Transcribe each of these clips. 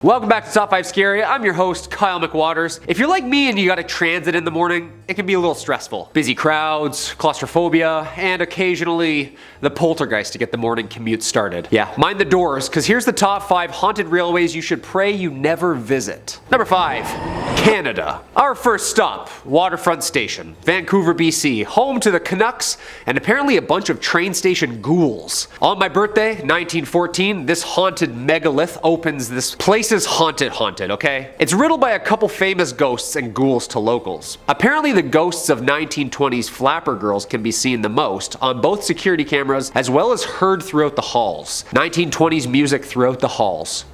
Welcome back to Top 5 Scary. I'm your host, Kyle McWaters. If you're like me and you gotta transit in the morning, it can be a little stressful. Busy crowds, claustrophobia, and occasionally the poltergeist to get the morning commute started. Yeah, mind the doors, because here's the top 5 haunted railways you should pray you never visit. Number 5, Canada. Our first stop, Waterfront Station, Vancouver, BC, home to the Canucks and apparently a bunch of train station ghouls. On my birthday, 1914, this haunted megalith opens. This place is haunted, okay? It's riddled by a couple famous ghosts and ghouls to locals. Apparently the ghosts of 1920s flapper girls can be seen the most on both security cameras as well as heard throughout the halls. 1920s music throughout the halls.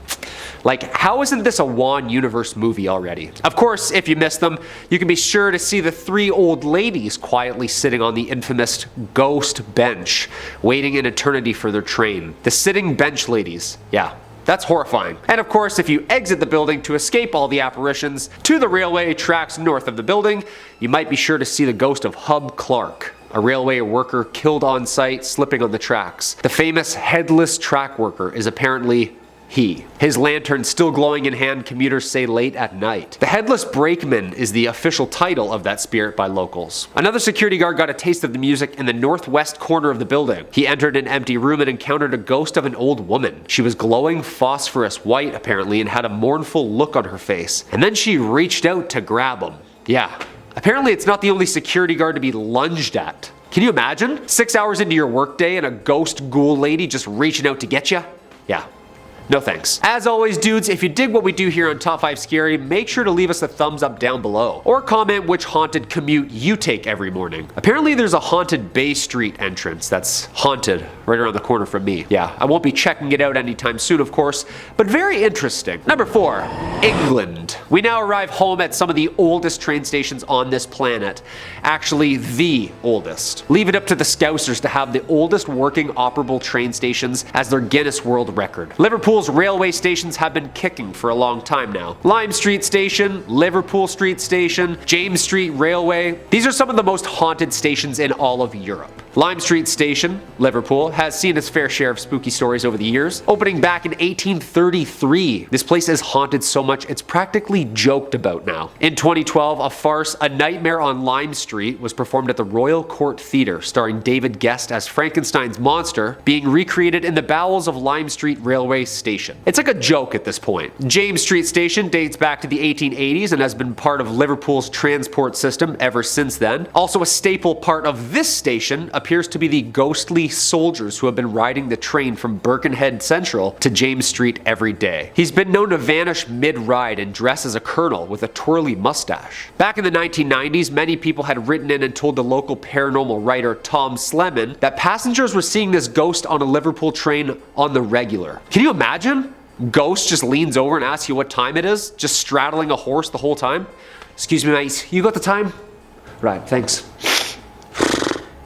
Like, how isn't this a Wan Universe movie already? Of course, if you missed them, you can be sure to see the 3 old ladies quietly sitting on the infamous ghost bench, waiting in eternity for their train. The sitting bench ladies. Yeah. That's horrifying. And of course, if you exit the building to escape all the apparitions to the railway tracks north of the building, you might be sure to see the ghost of Hub Clark, a railway worker killed on site slipping on the tracks. The famous headless track worker is apparently he. His lantern still glowing in hand, commuters say late at night. The Headless Brakeman is the official title of that spirit by locals. Another security guard got a taste of the music in the northwest corner of the building. He entered an empty room and encountered a ghost of an old woman. She was glowing phosphorus white apparently and had a mournful look on her face. And then she reached out to grab him. Yeah. Apparently it's not the only security guard to be lunged at. Can you imagine? 6 hours into your workday and a ghost ghoul lady just reaching out to get you? Yeah. No thanks. As always, dudes, if you dig what we do here on Top 5 Scary, make sure to leave us a thumbs up down below. Or comment which haunted commute you take every morning. Apparently there's a haunted Bay Street entrance that's haunted right around the corner from me. Yeah, I won't be checking it out anytime soon, of course, but very interesting. Number 4, England. We now arrive home at some of the oldest train stations on this planet. Actually, the oldest. Leave it up to the Scousers to have the oldest working operable train stations as their Guinness World Record. Liverpool's railway stations have been kicking for a long time now. Lime Street Station, Liverpool Street Station, James Street Railway. These are some of the most haunted stations in all of Europe. Lime Street Station, Liverpool, has seen its fair share of spooky stories over the years. Opening back in 1833, this place is haunted so much it's practically joked about now. In 2012, a farce, A Nightmare on Lime Street, was performed at the Royal Court Theatre, starring David Guest as Frankenstein's monster, being recreated in the bowels of Lime Street Railway Station. It's like a joke at this point. James Street Station dates back to the 1880s and has been part of Liverpool's transport system ever since then. Also a staple part of this station appears to be the ghostly soldiers who have been riding the train from Birkenhead Central to James Street every day. He's been known to vanish mid-ride and dress as a colonel with a twirly mustache. Back in the 1990s, many people had written in and told the local paranormal writer Tom Sleman that passengers were seeing this ghost on a Liverpool train on the regular. Can you imagine? Ghost just leans over and asks you what time it is, just straddling a horse the whole time. Excuse me, mate, you got the time? Right, thanks.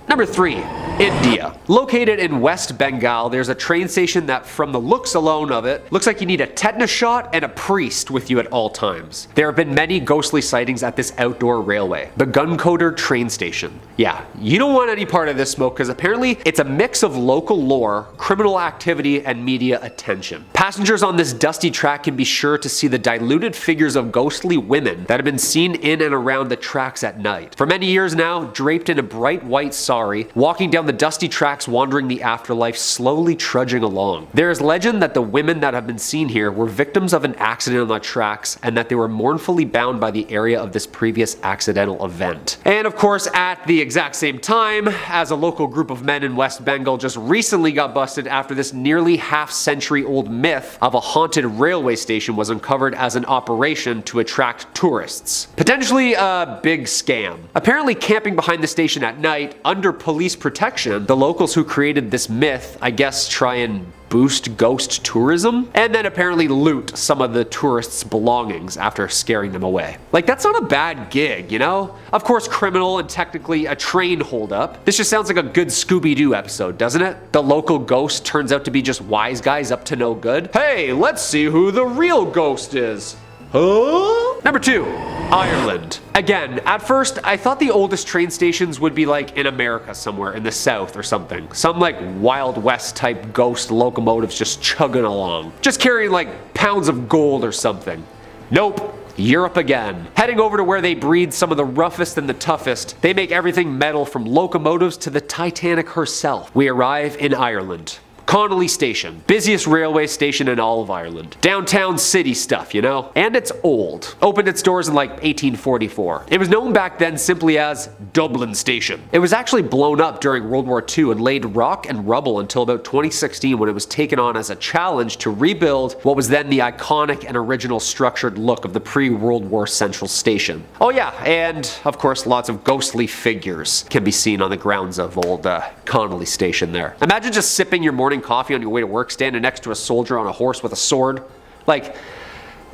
Number 3, India. Located in West Bengal, there's a train station that, from the looks alone of it, looks like you need a tetanus shot and a priest with you at all times. There have been many ghostly sightings at this outdoor railway, the Guncoder train station. Yeah, you don't want any part of this smoke because apparently it's a mix of local lore, criminal activity, and media attention. Passengers on this dusty track can be sure to see the diluted figures of ghostly women that have been seen in and around the tracks at night. For many years now, draped in a bright white sari, walking down the dusty tracks wandering the afterlife, slowly trudging along. There is legend that the women that have been seen here were victims of an accident on the tracks and that they were mournfully bound by the area of this previous accidental event. And of course, at the exact same time, as a local group of men in West Bengal just recently got busted after this nearly half-century old myth of a haunted railway station was uncovered as an operation to attract tourists. Potentially a big scam. Apparently camping behind the station at night, under police protection, the locals who created this myth, I guess, try and boost ghost tourism, and then apparently loot some of the tourists' belongings after scaring them away. Like, that's not a bad gig, you know? Of course, criminal and technically a train holdup. This just sounds like a good Scooby-Doo episode, doesn't it? The local ghost turns out to be just wise guys up to no good. Hey, let's see who the real ghost is. Huh? Number 2. Ireland. Again, at first, I thought the oldest train stations would be like in America somewhere, in the south or something. Some like Wild West type ghost locomotives just chugging along. Just carrying like pounds of gold or something. Nope. Europe again. Heading over to where they breed some of the roughest and the toughest. They make everything metal from locomotives to the Titanic herself. We arrive in Ireland. Connolly Station, busiest railway station in all of Ireland. Downtown city stuff, you know? And it's old. Opened its doors in like 1844. It was known back then simply as Dublin Station. It was actually blown up during World War II and laid rock and rubble until about 2016 when it was taken on as a challenge to rebuild what was then the iconic and original structured look of the pre-World War Central Station. Oh yeah, and of course lots of ghostly figures can be seen on the grounds of old Connolly Station there. Imagine just sipping your morning coffee on your way to work, standing next to a soldier on a horse with a sword. Like,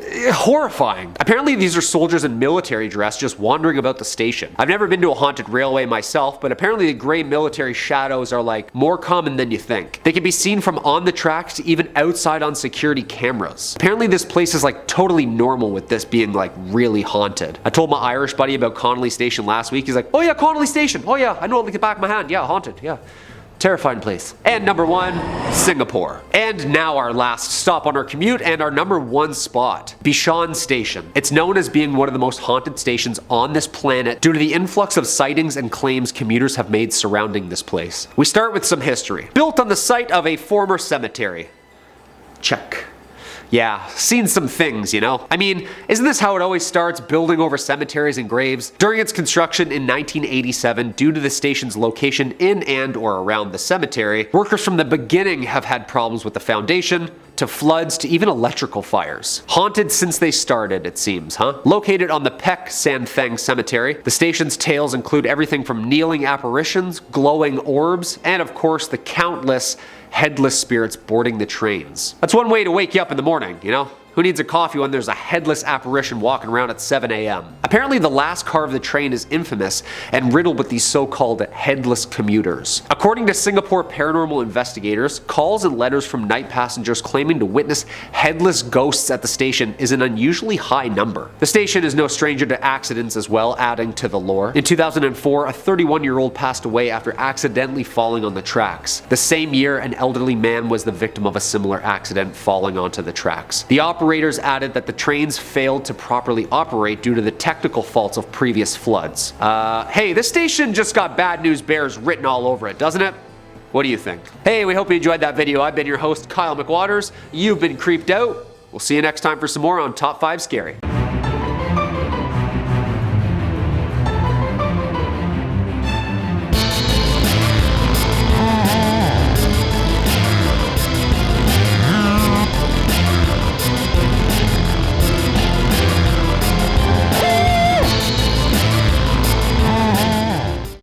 horrifying. Apparently these are soldiers in military dress just wandering about the station. I've never been to a haunted railway myself, but apparently the gray military shadows are like more common than you think. They can be seen from on the tracks to even outside on security cameras. Apparently this place is like totally normal with this being like really haunted. I told my Irish buddy about Connolly Station last week. He's like, oh yeah, Connolly Station. Oh yeah, I know it like the back of my hand. Yeah, haunted. Yeah. Terrifying place. And number 1, Singapore. And now our last stop on our commute and our number 1 spot, Bishan Station. It's known as being one of the most haunted stations on this planet due to the influx of sightings and claims commuters have made surrounding this place. We start with some history. Built on the site of a former cemetery. Check. Yeah, seen some things, you know? I mean, isn't this how it always starts, building over cemeteries and graves? During its construction in 1987, due to the station's location in and or around the cemetery, workers from the beginning have had problems with the foundation, to floods, to even electrical fires. Haunted since they started, it seems, huh? Located on the Pek San Theng Cemetery, the station's tales include everything from kneeling apparitions, glowing orbs, and of course the countless headless spirits boarding the trains. That's one way to wake you up in the morning, you know? Who needs a coffee when there's a headless apparition walking around at 7 a.m.? Apparently the last car of the train is infamous and riddled with these so-called headless commuters. According to Singapore paranormal investigators, calls and letters from night passengers claiming to witness headless ghosts at the station is an unusually high number. The station is no stranger to accidents as well, adding to the lore. In 2004, a 31-year-old passed away after accidentally falling on the tracks. The same year, an elderly man was the victim of a similar accident falling onto the tracks. The operators added that the trains failed to properly operate due to the technical faults of previous floods. Hey, this station just got bad news bears written all over it, doesn't it? What do you think? Hey, we hope you enjoyed that video. I've been your host, Kyle McWaters. You've been creeped out. We'll see you next time for some more on Top 5 Scary.